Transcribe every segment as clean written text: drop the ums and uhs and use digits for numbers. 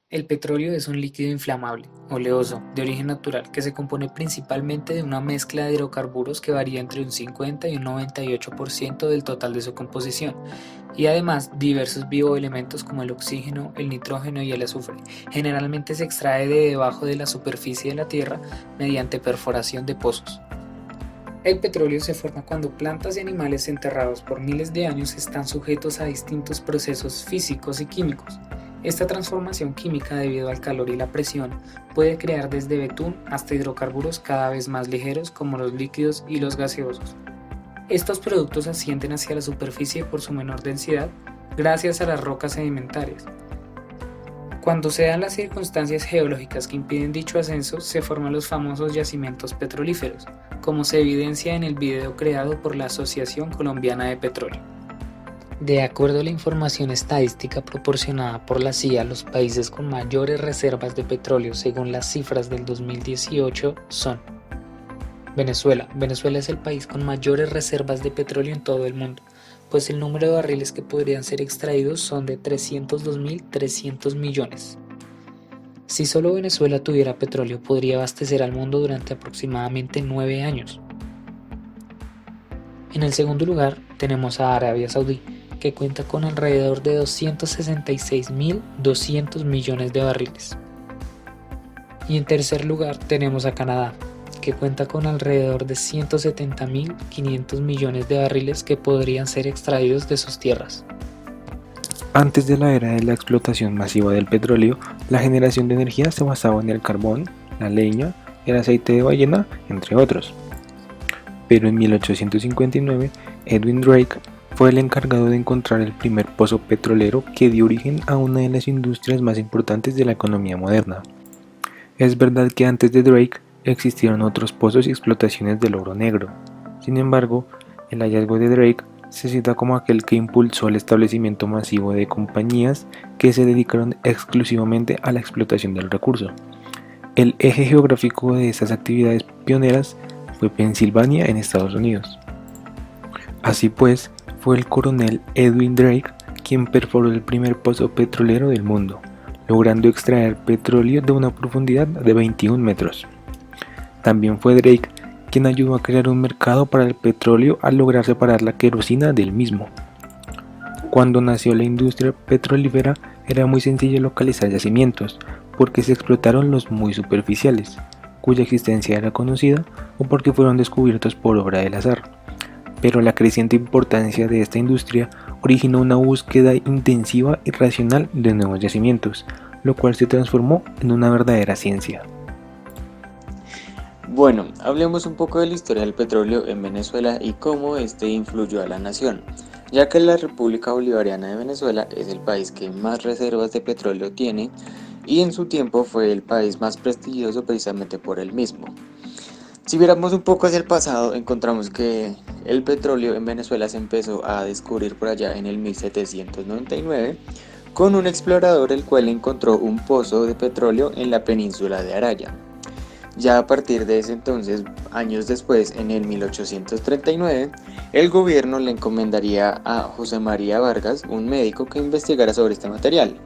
El petróleo es un líquido inflamable, oleoso, de origen natural, que se compone principalmente de una mezcla de hidrocarburos que varía entre un 50 y un 98% del total de su composición, y además diversos bioelementos como el oxígeno, el nitrógeno y el azufre. Generalmente se extrae de debajo de la superficie de la Tierra mediante perforación de pozos. El petróleo se forma cuando plantas y animales enterrados por miles de años están sujetos a distintos procesos físicos y químicos. Esta transformación química debido al calor y la presión puede crear desde betún hasta hidrocarburos cada vez más ligeros como los líquidos y los gaseosos. Estos productos ascienden hacia la superficie por su menor densidad gracias a las rocas sedimentarias. Cuando se dan las circunstancias geológicas que impiden dicho ascenso, se forman los famosos yacimientos petrolíferos, como se evidencia en el video creado por la Asociación Colombiana de Petróleo. De acuerdo a la información estadística proporcionada por la CIA, los países con mayores reservas de petróleo según las cifras del 2018 son Venezuela. Venezuela es el país con mayores reservas de petróleo en todo el mundo, pues el número de barriles que podrían ser extraídos son de 302.300 millones. Si solo Venezuela tuviera petróleo, podría abastecer al mundo durante aproximadamente 9 años. En el segundo lugar, tenemos a Arabia Saudí, que cuenta con alrededor de 266.200 millones de barriles. Y en tercer lugar, tenemos a Canadá, que cuenta con alrededor de 170.500 millones de barriles que podrían ser extraídos de sus tierras. Antes de la era de la explotación masiva del petróleo, la generación de energía se basaba en el carbón, la leña, el aceite de ballena, entre otros. Pero en 1859, Edwin Drake fue el encargado de encontrar el primer pozo petrolero que dio origen a una de las industrias más importantes de la economía moderna. Es verdad que antes de Drake existieron otros pozos y explotaciones del oro negro. Sin embargo, el hallazgo de Drake se cita como aquel que impulsó el establecimiento masivo de compañías que se dedicaron exclusivamente a la explotación del recurso. El eje geográfico de estas actividades pioneras fue Pensilvania en Estados Unidos. Así pues, fue el coronel Edwin Drake quien perforó el primer pozo petrolero del mundo, logrando extraer petróleo de una profundidad de 21 metros. También fue Drake quien ayudó a crear un mercado para el petróleo al lograr separar la querosina del mismo. Cuando nació la industria petrolífera era muy sencillo localizar yacimientos, porque se explotaron los muy superficiales, cuya existencia era conocida o porque fueron descubiertos por obra del azar. Pero la creciente importancia de esta industria originó una búsqueda intensiva y racional de nuevos yacimientos, lo cual se transformó en una verdadera ciencia. Bueno, hablemos un poco de la historia del petróleo en Venezuela y cómo este influyó a la nación, ya que la República Bolivariana de Venezuela es el país que más reservas de petróleo tiene y en su tiempo fue el país más prestigioso precisamente por el mismo. Si viéramos un poco hacia el pasado, encontramos que el petróleo en Venezuela se empezó a descubrir por allá en el 1799 con un explorador el cual encontró un pozo de petróleo en la península de Araya. Ya a partir de ese entonces, años después, en el 1839, el gobierno le encomendaría a José María Vargas, un médico, que investigara sobre este material,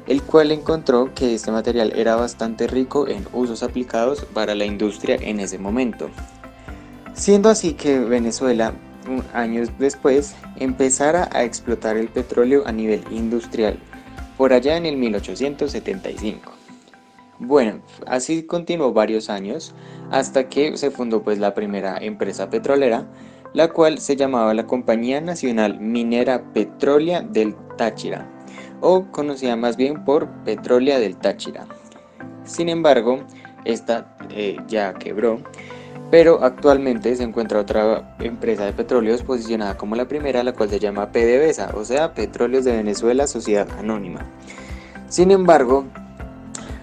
el cual encontró que este material era bastante rico en usos aplicados para la industria en ese momento. Siendo así que Venezuela, años después, empezara a explotar el petróleo a nivel industrial, por allá en el 1875. Bueno, así continuó varios años hasta que se fundó pues la primera empresa petrolera, la cual se llamaba la Compañía Nacional Minera Petrólea del Táchira, o conocida más bien por Petrólea del Táchira. Sin embargo, esta ya quebró, pero actualmente se encuentra otra empresa de petróleos posicionada como la primera, la cual se llama PDVSA, o sea, Petróleos de Venezuela Sociedad Anónima. Sin embargo,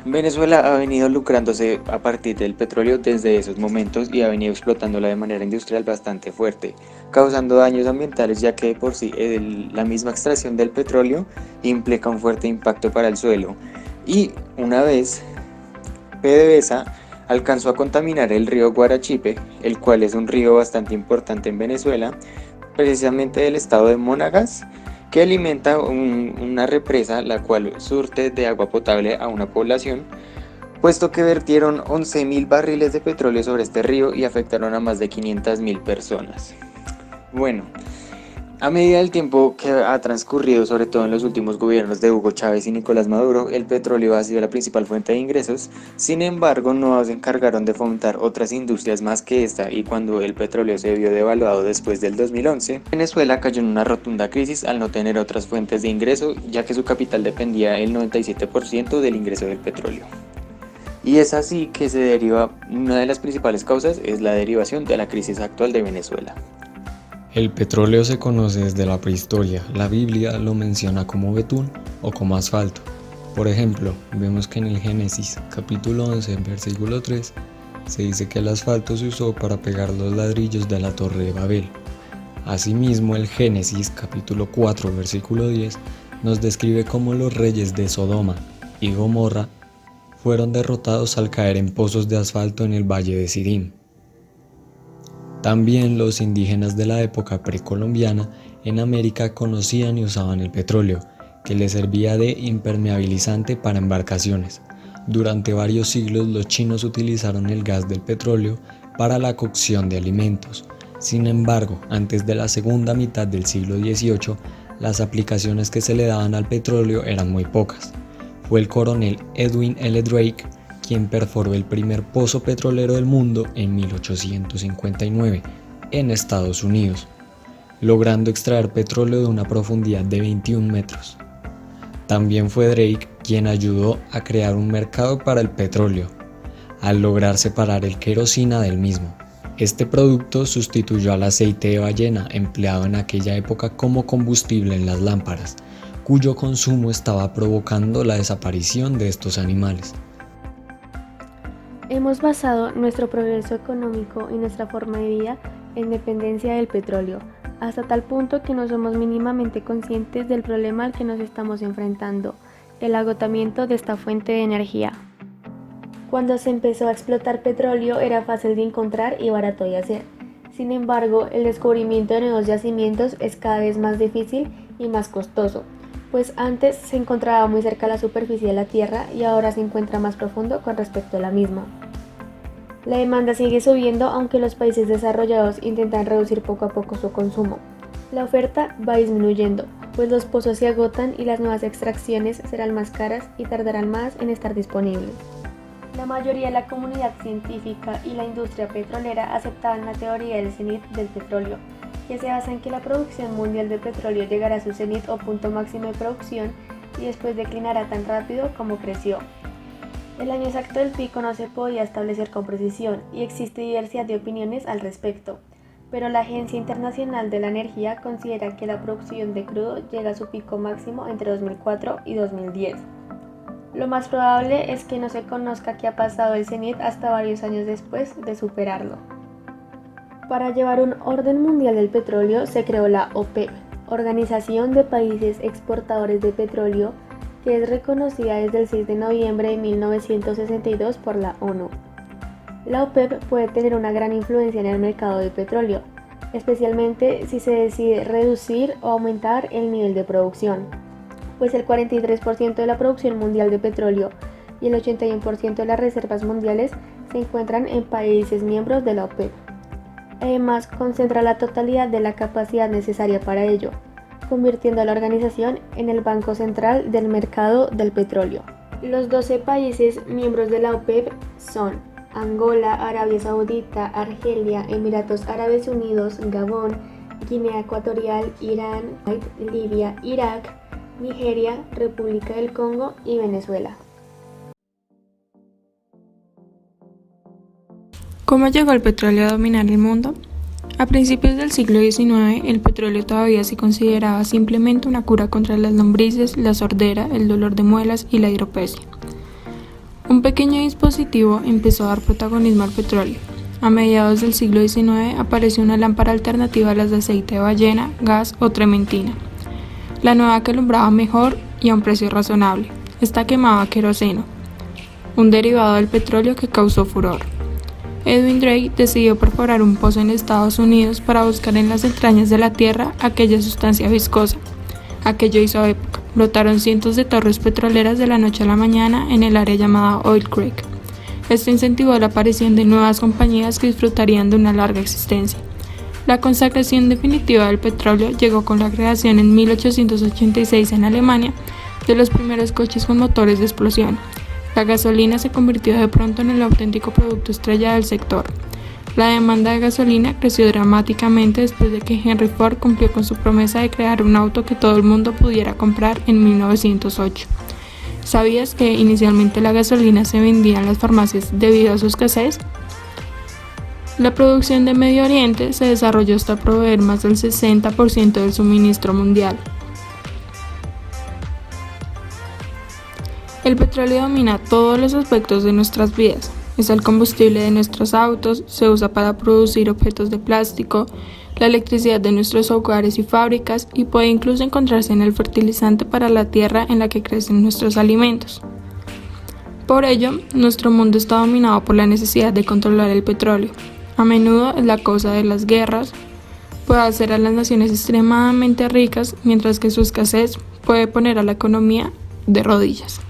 Venezuela ha venido lucrándose a partir del petróleo desde esos momentos y ha venido explotándola de manera industrial bastante fuerte, causando daños ambientales ya que de por sí la misma extracción del petróleo implica un fuerte impacto para el suelo. Y una vez PDVSA alcanzó a contaminar el río Guarachipe, el cual es un río bastante importante en Venezuela, precisamente del estado de Monagas, que alimenta una represa la cual surte de agua potable a una población, puesto que vertieron 11.000 barriles de petróleo sobre este río y afectaron a más de 500.000 personas. Bueno, a medida del tiempo que ha transcurrido, sobre todo en los últimos gobiernos de Hugo Chávez y Nicolás Maduro, el petróleo ha sido la principal fuente de ingresos. Sin embargo, no se encargaron de fomentar otras industrias más que esta, y cuando el petróleo se vio devaluado después del 2011, Venezuela cayó en una rotunda crisis al no tener otras fuentes de ingreso, ya que su capital dependía el 97% del ingreso del petróleo. Y es así que se deriva, una de las principales causas es la derivación de la crisis actual de Venezuela. El petróleo se conoce desde la prehistoria. La Biblia lo menciona como betún o como asfalto. Por ejemplo, vemos que en el Génesis capítulo 11, versículo 3, se dice que el asfalto se usó para pegar los ladrillos de la torre de Babel. Asimismo, el Génesis capítulo 4, versículo 10, nos describe cómo los reyes de Sodoma y Gomorra fueron derrotados al caer en pozos de asfalto en el valle de Sidim. También los indígenas de la época precolombiana en América conocían y usaban el petróleo, que les servía de impermeabilizante para embarcaciones. Durante varios siglos los chinos utilizaron el gas del petróleo para la cocción de alimentos. Sin embargo, antes de la segunda mitad del siglo XVIII, las aplicaciones que se le daban al petróleo eran muy pocas. Fue el coronel Edwin L. Drake quien perforó el primer pozo petrolero del mundo en 1859 en Estados Unidos, logrando extraer petróleo de una profundidad de 21 metros. También fue Drake quien ayudó a crear un mercado para el petróleo, al lograr separar el querosina del mismo. Este producto sustituyó al aceite de ballena empleado en aquella época como combustible en las lámparas, cuyo consumo estaba provocando la desaparición de estos animales. Hemos basado nuestro progreso económico y nuestra forma de vida en dependencia del petróleo, hasta tal punto que no somos mínimamente conscientes del problema al que nos estamos enfrentando, el agotamiento de esta fuente de energía. Cuando se empezó a explotar petróleo era fácil de encontrar y barato de hacer. Sin embargo, el descubrimiento de nuevos yacimientos es cada vez más difícil y más costoso, pues antes se encontraba muy cerca a la superficie de la Tierra y ahora se encuentra más profundo con respecto a la misma. La demanda sigue subiendo aunque los países desarrollados intentan reducir poco a poco su consumo. La oferta va disminuyendo, pues los pozos se agotan y las nuevas extracciones serán más caras y tardarán más en estar disponibles. La mayoría de la comunidad científica y la industria petrolera aceptaban la teoría del cenit del petróleo, que se basa en que la producción mundial de petróleo llegará a su cenit o punto máximo de producción y después declinará tan rápido como creció. El año exacto del pico no se podía establecer con precisión y existe diversidad de opiniones al respecto, pero la Agencia Internacional de la Energía considera que la producción de crudo llega a su pico máximo entre 2004 y 2010. Lo más probable es que no se conozca qué ha pasado el cenit hasta varios años después de superarlo. Para llevar un orden mundial del petróleo se creó la OPEP, Organización de Países Exportadores de Petróleo, que es reconocida desde el 6 de noviembre de 1962 por la ONU. La OPEP puede tener una gran influencia en el mercado de petróleo, especialmente si se decide reducir o aumentar el nivel de producción, pues el 43% de la producción mundial de petróleo y el 81% de las reservas mundiales se encuentran en países miembros de la OPEP. Además, concentra la totalidad de la capacidad necesaria para ello, convirtiendo a la organización en el banco central del mercado del petróleo. Los 12 países miembros de la OPEP son Angola, Arabia Saudita, Argelia, Emiratos Árabes Unidos, Gabón, Guinea Ecuatorial, Irán, Libia, Irak, Nigeria, República del Congo y Venezuela. ¿Cómo llegó el petróleo a dominar el mundo? A principios del siglo XIX, el petróleo todavía se consideraba simplemente una cura contra las lombrices, la sordera, el dolor de muelas y la hidropesia. Un pequeño dispositivo empezó a dar protagonismo al petróleo. A mediados del siglo XIX apareció una lámpara alternativa a las de aceite de ballena, gas o trementina. La nueva que alumbraba mejor y a un precio razonable. Esta quemaba queroseno, un derivado del petróleo que causó furor. Edwin Drake decidió perforar un pozo en Estados Unidos para buscar en las entrañas de la tierra aquella sustancia viscosa, Aquello hizo época. Brotaron cientos de torres petroleras de la noche a la mañana en el área llamada Oil Creek. Esto incentivó la aparición de nuevas compañías que disfrutarían de una larga existencia. La consagración definitiva del petróleo llegó con la creación en 1886 en Alemania de los primeros coches con motores de explosión. La gasolina se convirtió de pronto en el auténtico producto estrella del sector. La demanda de gasolina creció dramáticamente después de que Henry Ford cumplió con su promesa de crear un auto que todo el mundo pudiera comprar en 1908. ¿Sabías que inicialmente la gasolina se vendía en las farmacias debido a su escasez? La producción de Medio Oriente se desarrolló hasta proveer más del 60% del suministro mundial. El petróleo domina todos los aspectos de nuestras vidas. Es el combustible de nuestros autos, se usa para producir objetos de plástico, la electricidad de nuestros hogares y fábricas, y puede incluso encontrarse en el fertilizante para la tierra en la que crecen nuestros alimentos. Por ello, nuestro mundo está dominado por la necesidad de controlar el petróleo. A menudo es la causa de las guerras, puede hacer a las naciones extremadamente ricas, mientras que su escasez puede poner a la economía de rodillas.